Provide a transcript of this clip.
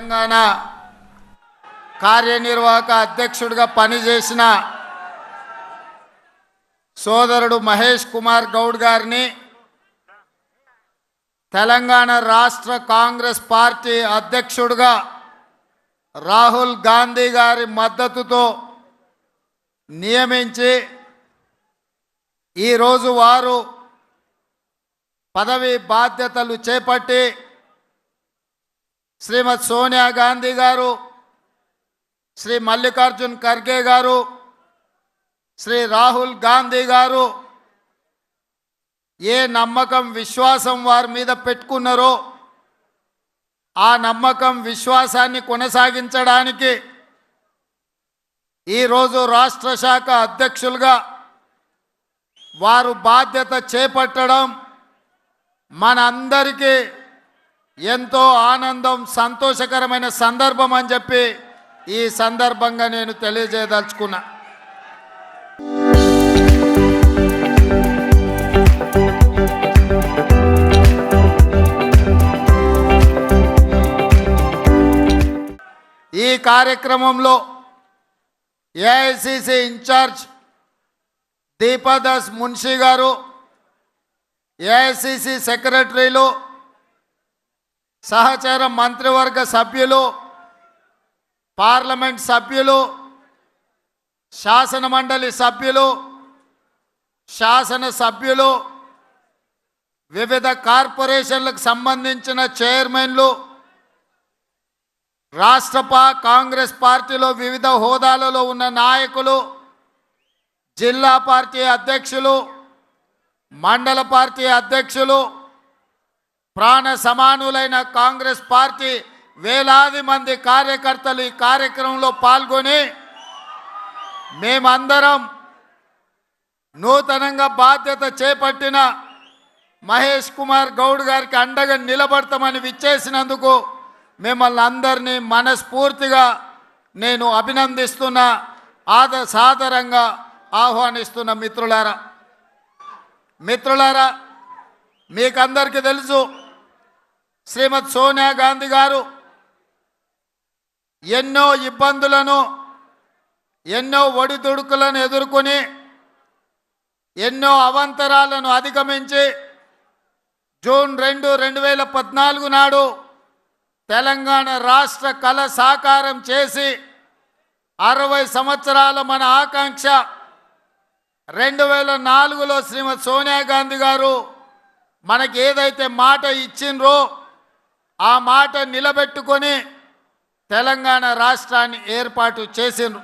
తెలంగాణ కార్యనిర్వాహక అధ్యక్షుడిగా పనిచేసిన సోదరుడు మహేష్ కుమార్ గౌడ్ గారిని తెలంగాణ రాష్ట్ర కాంగ్రెస్ పార్టీ అధ్యక్షుడిగా రాహుల్ గాంధీ గారి మద్దతుతో నియమించి ఈరోజు వారు పదవి బాధ్యతలు చేపట్టి శ్రీమతి సోనియా గాంధీ గారు, శ్రీ మల్లికార్జున్ ఖర్గే గారు, శ్రీ రాహుల్ గాంధీ గారు ఏ నమ్మకం విశ్వాసం వారి మీద పెట్టుకున్నారో ఆ నమ్మకం విశ్వాసాన్ని కొనసాగించడానికి ఈరోజు రాష్ట్ర శాఖ అధ్యక్షులుగా వారు బాధ్యత చేపట్టడం మనందరికీ ఎంతో ఆనందం, సంతోషకరమైన సందర్భం అని చెప్పి ఈ సందర్భంగా నేను తెలియజేయదలుచుకున్నా. ఈ కార్యక్రమంలో ఏఐసిసి ఇన్ఛార్జ్ దీపాదాస్ మున్షి గారు, ఏఐసిసి సెక్రటరీలు, సహచర మంత్రివర్గ సభ్యులు, పార్లమెంట్ సభ్యులు, శాసన మండలి సభ్యులు, శాసన సభ్యులు, వివిధ కార్పొరేషన్లకు సంబంధించిన చైర్మన్లు, రాష్ట్ర కాంగ్రెస్ పార్టీలో వివిధ హోదాలలో ఉన్న నాయకులు, జిల్లా పార్టీ అధ్యక్షులు, మండల పార్టీ అధ్యక్షులు, ప్రాణ సమానులైన కాంగ్రెస్ పార్టీ వేలాది మంది కార్యకర్తలు ఈ కార్యక్రమంలో పాల్గొని మేమందరం నూతనంగా బాధ్యత చేపట్టిన మహేష్ కుమార్ గౌడ్ గారికి అండగా నిలబడతామని విచ్చేసినందుకు మిమ్మల్ని అందరినీ మనస్ఫూర్తిగా నేను అభినందిస్తున్నా, సాదరంగా ఆహ్వానిస్తున్న మిత్రులారా, మీకందరికీ తెలుసు శ్రీమతి సోనియా గాంధీ గారు ఎన్నో ఇబ్బందులను, ఎన్నో ఒడిదుడుకులను ఎదుర్కొని ఎన్నో అవాంతరాలను అధిగమించి జూన్ 2, 2014 నాడు తెలంగాణ రాష్ట్ర కళ సాకారం చేసి 60 సంవత్సరాల మన ఆకాంక్ష 2004లో శ్రీమతి సోనియా గాంధీ గారు మనకి ఏదైతే మాట ఇచ్చిండ్రో ఆ మాట నిలబెట్టుకొని తెలంగాణ రాష్ట్రాన్ని ఏర్పాటు చేసిండ్రు.